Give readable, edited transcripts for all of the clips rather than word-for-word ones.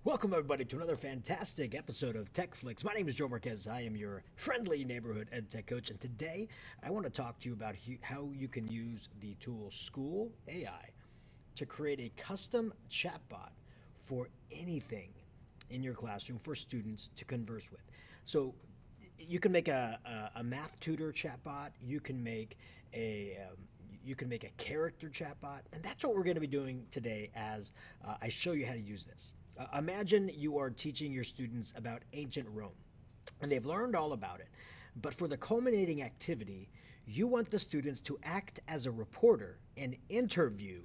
Welcome, everybody, to another fantastic episode of TechFlix. My name is Joe Marquez. I am your friendly neighborhood ed tech coach, and today I want to talk to you about how you can use the tool SchoolAI to create a custom chatbot for anything in your classroom for students to converse with. So you can make a math tutor chatbot. You can make a character chatbot, and that's what we're going to be doing today as I show you how to use this. Imagine you are teaching your students about ancient Rome, and they've learned all about it. But for the culminating activity, you want the students to act as a reporter and interview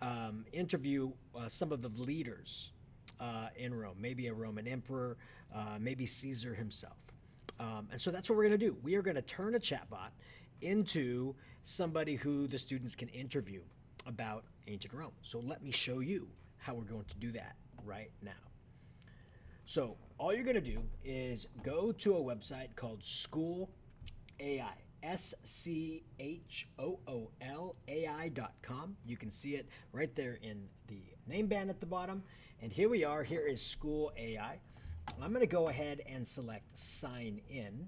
some of the leaders in Rome, maybe a Roman emperor, maybe Caesar himself. And so that's what we're going to do. We are going to turn a chatbot into somebody who the students can interview about ancient Rome. So let me show you how we're going to do that right now. So all you're going to do is go to a website called SchoolAI, SchoolAI.com. You can see it right there in the name band at the bottom. And here we are. Here is SchoolAI. I'm going to go ahead and select sign in.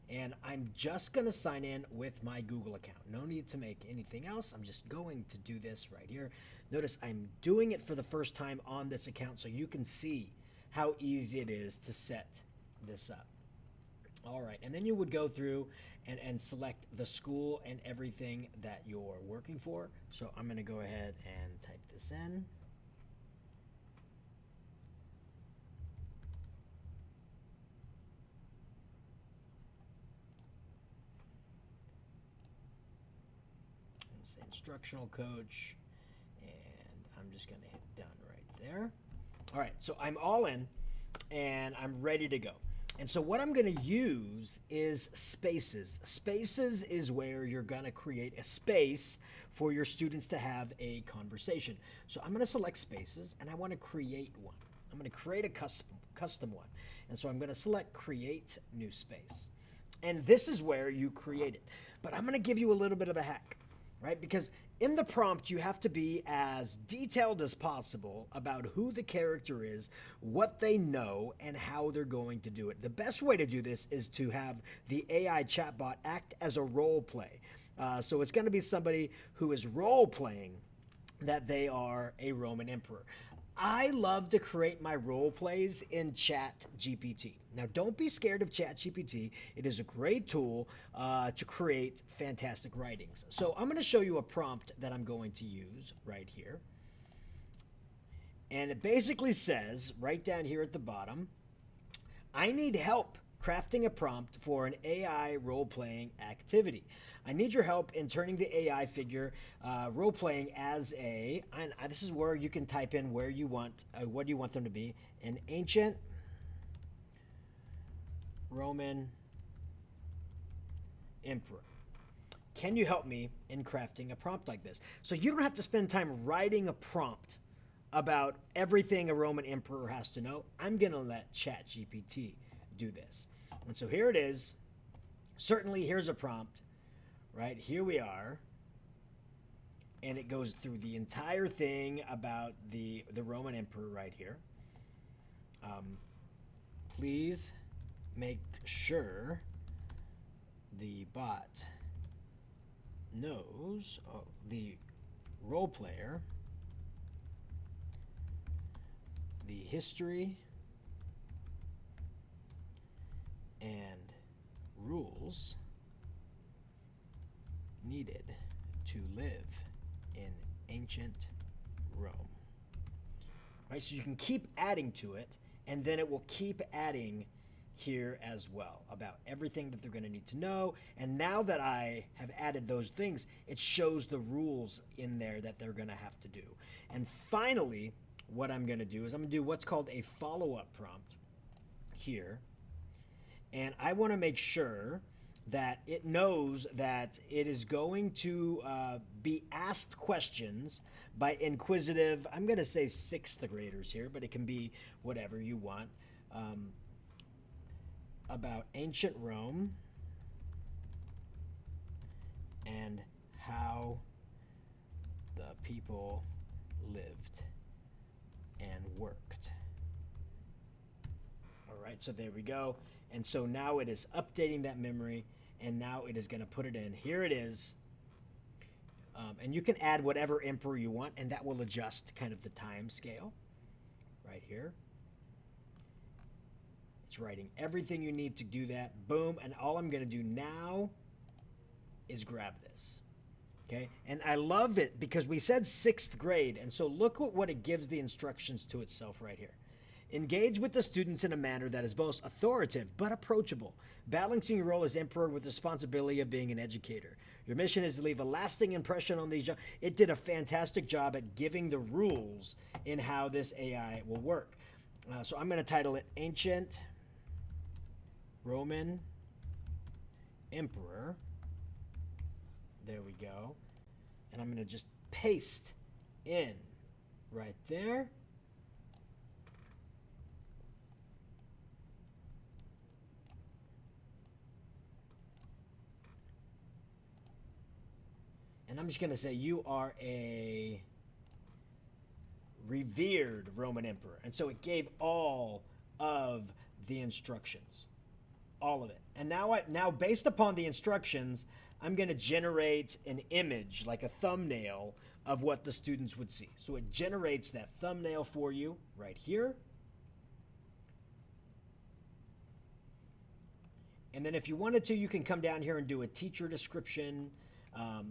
And I'm just going to sign in with my Google account. No need to make anything else. I'm just going to do this right here. Notice I'm doing it for the first time on this account so you can see how easy it is to set this up. All right, and then you would go through and select the school and everything that you're working for. So I'm going to go ahead and type this in. Instructional coach, and I'm just going to hit done right there. All right, so I'm all in and I'm ready to go. And so what I'm going to use is spaces. Spaces is where you're going to create a space for your students to have a conversation. So I'm going to select spaces and I want to create one. I'm going to create a custom one. And so I'm going to select create new space. And this is where you create it. But I'm going to give you a little bit of a hack. Right? Because in the prompt, you have to be as detailed as possible about who the character is, what they know, and how they're going to do it. The best way to do this is to have the AI chatbot act as a role play. So it's going to be somebody who is role playing that they are a Roman emperor. I love to create my role plays in ChatGPT. Now, don't be scared of ChatGPT. It is a great tool to create fantastic writings. So I'm going to show you a prompt that I'm going to use right here. And it basically says, right down here at the bottom, I need help crafting a prompt for an AI role-playing activity. I need your help in turning the AI figure role-playing as and this is where you can type in where you want, what do you want them to be, an ancient Roman emperor. Can you help me in crafting a prompt like this? So you don't have to spend time writing a prompt about everything a Roman emperor has to know. I'm going to let ChatGPT do this. And so here it is. Certainly, here's a prompt. Right, here we are. And it goes through the entire thing about the Roman emperor right here. Please make sure the bot knows the role player, the history, and rules needed to live in ancient Rome. Right, so you can keep adding to it, and then it will keep adding here as well about everything that they're going to need to know. And now that I have added those things, it shows the rules in there that they're going to have to do. And finally, what I'm going to do is I'm going to do what's called a follow-up prompt here. And I want to make sure that it knows that it is going to be asked questions by inquisitive, I'm going to say 6th graders here, but it can be whatever you want, about ancient Rome and how the people lived worked. All right, so there we go. And so now it is updating that memory, and now it is going to put it in. Here it is. And you can add whatever emperor you want, and that will adjust kind of the time scale right here. It's writing everything you need to do that. Boom. And all I'm going to do now is grab this. Okay. And I love it because we said 6th grade. And so look at what it gives the instructions to itself right here. Engage with the students in a manner that is both authoritative but approachable, balancing your role as emperor with the responsibility of being an educator. Your mission is to leave a lasting impression on these. It did a fantastic job at giving the rules in how this AI will work. So I'm going to title it Ancient Roman Emperor. There we go. And I'm going to just paste in right there. And I'm just going to say you are a revered Roman emperor. And so it gave all of the instructions. All of it. And now based upon the instructions, I'm going to generate an image, like a thumbnail, of what the students would see. So it generates that thumbnail for you right here. And then if you wanted to, you can come down here and do a teacher description.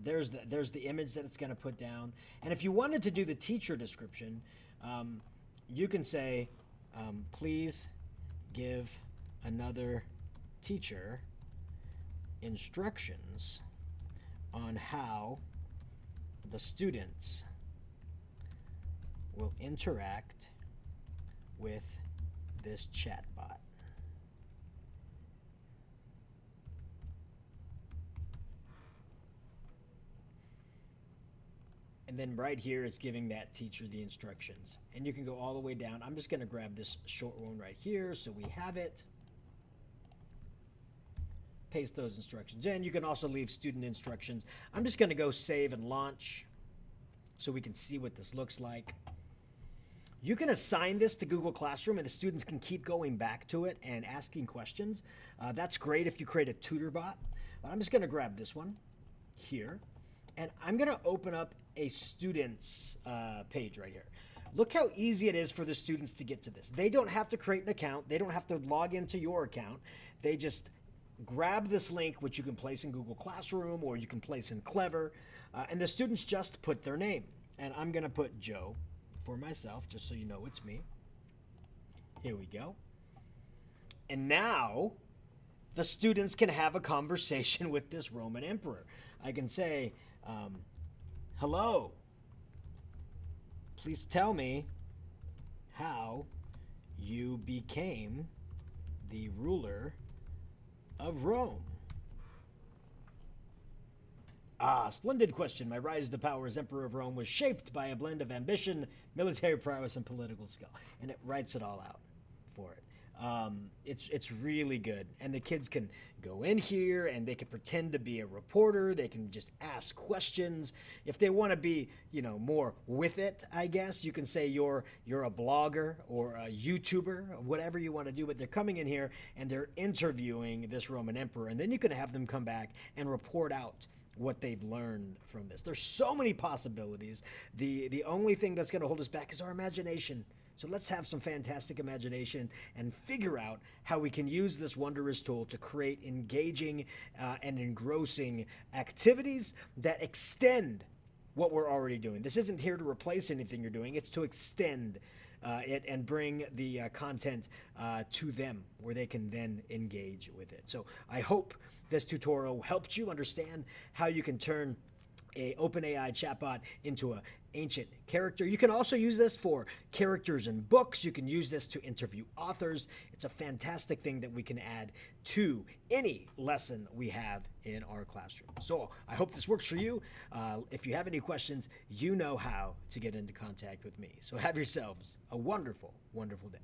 There's the image that it's going to put down. And if you wanted to do the teacher description, you can say, please give another teacher instructions on how the students will interact with this chatbot. And then right here, it's giving that teacher the instructions. And you can go all the way down. I'm just going to grab this short one right here so we have it. Paste those instructions in. You can also leave student instructions. I'm just going to go save and launch so we can see what this looks like. You can assign this to Google Classroom, and the students can keep going back to it and asking questions. That's great if you create a tutor bot. But I'm just going to grab this one here. And I'm going to open up a student's page right here. Look how easy it is for the students to get to this. They don't have to create an account. They don't have to log into your account. They just grab this link, which you can place in Google Classroom or you can place in Clever, and the students just put their name. And I'm going to put Joe for myself, just so you know it's me. Here we go. And now the students can have a conversation with this Roman emperor. I can say, hello, please tell me how you became the ruler of Rome. Splendid question. My rise to power as Emperor of Rome was shaped by a blend of ambition, military prowess, and political skill. And it writes it all out for it. It's really good. And the kids can go in here and they can pretend to be a reporter. They can just ask questions. If they want to be, more with it, I guess, you can say you're a blogger or a YouTuber, whatever you want to do. But they're coming in here and they're interviewing this Roman emperor. And then you can have them come back and report out what they've learned from this. There's so many possibilities. The only thing that's going to hold us back is our imagination. So let's have some fantastic imagination and figure out how we can use this wondrous tool to create engaging and engrossing activities that extend what we're already doing. This isn't here to replace anything you're doing. It's to extend it and bring the content to them where they can then engage with it. So I hope this tutorial helped you understand how you can turn a OpenAI chatbot into an ancient character. You can also use this for characters in books. You can use this to interview authors. It's a fantastic thing that we can add to any lesson we have in our classroom. So I hope this works for you. If you have any questions, you know how to get into contact with me. So have yourselves a wonderful, wonderful day.